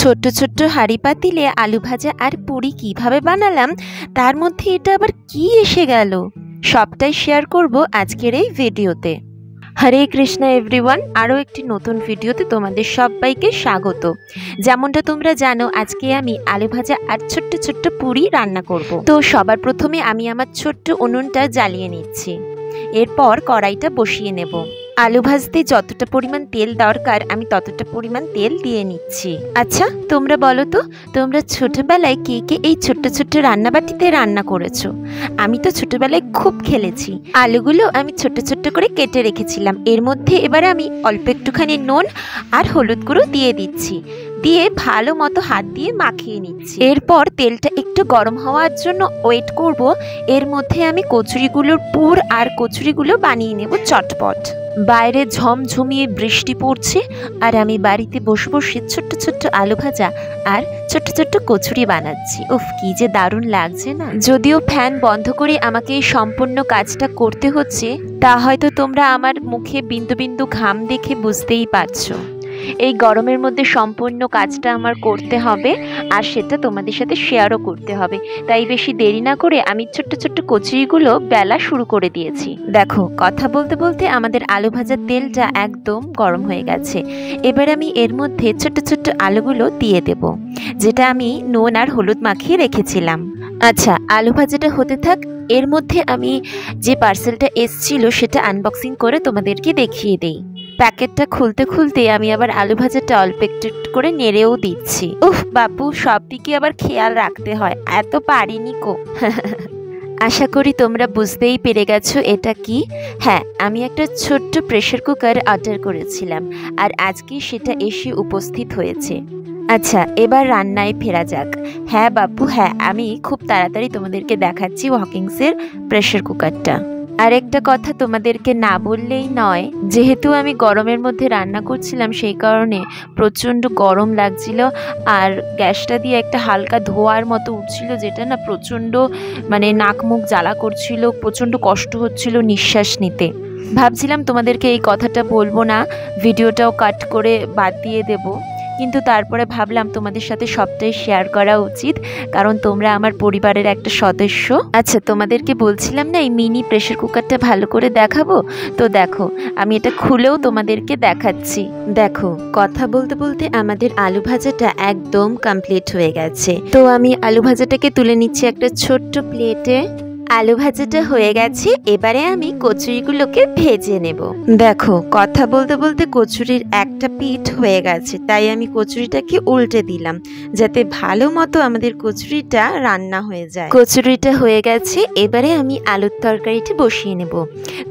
ছোট্ট ছোট্ট হাঁড়ি পাতিলে আলু ভাজা আর পুরি কিভাবে বানালাম, তার মধ্যে এটা আবার কি এসে গেল, সবটাই শেয়ার করব আজকের এই ভিডিওতে। হরে কৃষ্ণ এভরিওয়ান, আরও একটি নতুন ভিডিওতে তোমাদের সবাইকে স্বাগত। যেমনটা তোমরা জানো, আজকে আমি আলু ভাজা আর ছোট্ট ছোট্ট পুরি রান্না করব। তো সবার প্রথমে আমি আমার ছোট্ট উনুনটা জ্বালিয়ে নিচ্ছি, এরপর কড়াইটা বসিয়ে নেব। আলু ভাজতে যতটা পরিমাণ তেল দরকার আমি ততটা পরিমাণ তেল দিয়ে নিচ্ছি। আচ্ছা, তোমরা বলো তো, তোমরা ছোটবেলায় কে কে এই ছোট্ট ছোট্ট রান্নাবাটিতে রান্না করেছো? আমি তো ছোটবেলায় খুব খেলেছি। আলুগুলো আমি ছোট্ট ছোট্ট করে কেটে রেখেছিলাম। এর মধ্যে এবার আমি অল্প একটুখানি নুন আর হলুদ গুঁড়ো দিয়ে দিচ্ছি, দিয়ে ভালো মতো হাত দিয়ে মাখিয়ে নিচ্ছি। এরপর তেলটা একটু গরম হওয়ার জন্য ওয়েট করব। এর মধ্যে আমি কচুরিগুলোর পুর আর কচুরিগুলো বানিয়ে নেব চটপট। বাইরে ঝমঝমিয়ে বৃষ্টি পড়ছে আর আমি বাড়িতে বসে বসে ছোট্ট ছোট্ট আলু ভাজা আর ছোট্ট ছোট্ট কচুরি বানাচ্ছি। উফ, কি যে দারুণ লাগছে না। যদিও ফ্যান বন্ধ করে আমাকে এই সম্পূর্ণ কাজটা করতে হচ্ছে, তা হয়তো তোমরা আমার মুখে বিন্দু বিন্দু ঘাম দেখে বুঝতেই পারছো। এই গরমের মধ্যে সম্পূর্ণ কাজটা আমার করতে হবে আর সেটা তোমাদের সাথে শেয়ারও করতে হবে। তাই বেশি দেরি না করে আমি ছোট্ট ছোট্ট কচুরিগুলো বেলা শুরু করে দিয়েছি। দেখো, কথা বলতে বলতে আমাদের আলু ভাজার তেলটা একদম গরম হয়ে গেছে। এবার আমি এর মধ্যে ছোট্ট ছোট্ট আলুগুলো দিয়ে দেব, যেটা আমি নুন আর হলুদ মাখিয়ে রেখেছিলাম। আচ্ছা, আলু ভাজাটা হতে থাক। এর মধ্যে আমি যে পার্সেলটা এসছিল সেটা আনবক্সিং করে তোমাদেরকে দেখিয়ে দেই। প্যাকেটটা খুলতে খুলতে আমি আবার আলু ভাজাটা অল্প একটু করে নেড়েও দিচ্ছি। উফ বাপু, সব দিকে আবার খেয়াল রাখতে হয়, এত পারিনি কো। আশা করি তোমরা বুঝতেই পেরে গেছো এটা কি। হ্যাঁ, আমি একটা ছোট্ট প্রেসার কুকার অর্ডার করেছিলাম আর আজকে সেটা এসে উপস্থিত হয়েছে। আচ্ছা, এবার রান্নায় ফেরা যাক। হ্যাঁ বাপু, হ্যাঁ, আমি খুব তাড়াতাড়ি তোমাদেরকে দেখাচ্ছি হকিংসের প্রেসার কুকারটা। আর একটা কথা তোমাদেরকে না বললেই নয়, যেহেতু আমি গরমের মধ্যে রান্না করছিলাম সেই কারণে প্রচণ্ড গরম লাগছিল আর গ্যাসটা দিয়ে একটা হালকা ধোঁয়ার মতো উঠছিল, যেটা না প্রচণ্ড নাক মুখ জ্বালা করছিল, প্রচণ্ড কষ্ট হচ্ছিল নিঃশ্বাস নিতে। ভাবছিলাম তোমাদেরকে এই কথাটা বলবো না, ভিডিওটাও কাট করে বাদ দিয়ে দেবো, কিন্তু তারপরে ভাবলাম তোমাদের সাথে সবটাই শেয়ার করা উচিত, কারণ তোমরা আমার পরিবারের একটা সদস্য। আচ্ছা, তোমাদেরকে বলছিলাম না এই মিনি প্রেসার কুকারটা ভালো করে দেখাবো, তো দেখো আমি এটা খুলেও তোমাদেরকে দেখাচ্ছি। দেখো, কথা বলতে বলতে আমাদের আলু ভাজাটা একদম কমপ্লিট হয়ে গেছে। তো আমি আলু ভাজাটাকে তুলে নিচ্ছি একটা ছোট্ট প্লেটে। আলু ভাজাটা হয়ে গেছে, এবারে আমি কচুরিগুলোকে ভেজে নেব। দেখো, কথা বলতে বলতে কচুরির একটা পিঠ হয়ে গেছে, তাই আমি কচুরিটাকে উল্টে দিলাম যাতে ভালো মতো আমাদের কচুরিটা রান্না হয়ে যায়। কচুরিটা হয়ে গেছে, এবারে আমি আলুর তরকারিটা বসিয়ে নেব।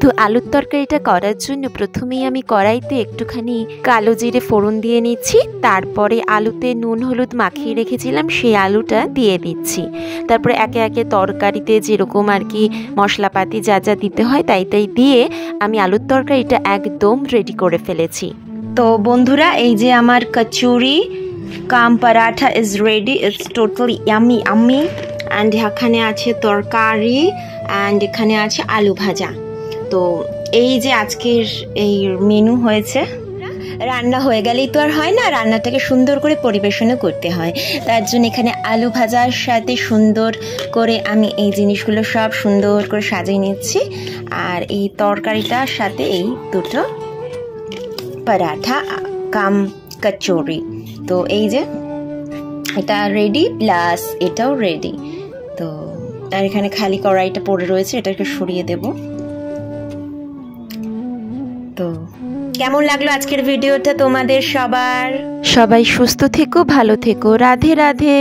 তো আলুর তরকারিটা করার জন্য প্রথমেই আমি কড়াইতে একটুখানি কালো জিরে ফোড়ন দিয়ে নিচ্ছি, তারপরে আলুতে নুন হলুদ মাখিয়ে রেখেছিলাম সেই আলুটা দিয়ে দিচ্ছি। তারপরে একে একে তরকারিতে যেরকম আর কি মশলাপাতি যা যা দিতে হয় তাই তাই দিয়ে আমি আলুর তরকারিটা একদম রেডি করে ফেলেছি। তো বন্ধুরা, এই যে আমার kachori cum paratha is ready. It's totally yummy yummy. And এখানে আছে তরকারি অ্যান্ড এখানে আছে আলু ভাজা। তো এই যে আজকের এই মেনু হয়েছে। রান্না হয়ে গেলেই তো আর হয় না, রান্নাটাকে সুন্দর করে পরিবেশনও করতে হয়। তার জন্য এখানে আলু ভাজার সাথে সুন্দর করে আমি এই জিনিসগুলো সব সুন্দর করে সাজিয়ে নিচ্ছি, আর এই তরকারিটার সাথে এই দুটো পরাঠা কাম কচুরি। তো এই যে এটা রেডি, প্লাস এটাও রেডি। তো আর এখানে খালি কড়াইটা পড়ে রয়েছে, এটাকে সরিয়ে দেব। তো কেমন লাগলো আজকের ভিডিওটা তোমাদের সবার? সবাই সুস্থ থেকো, ভালো থেকো। রাধে রাধে।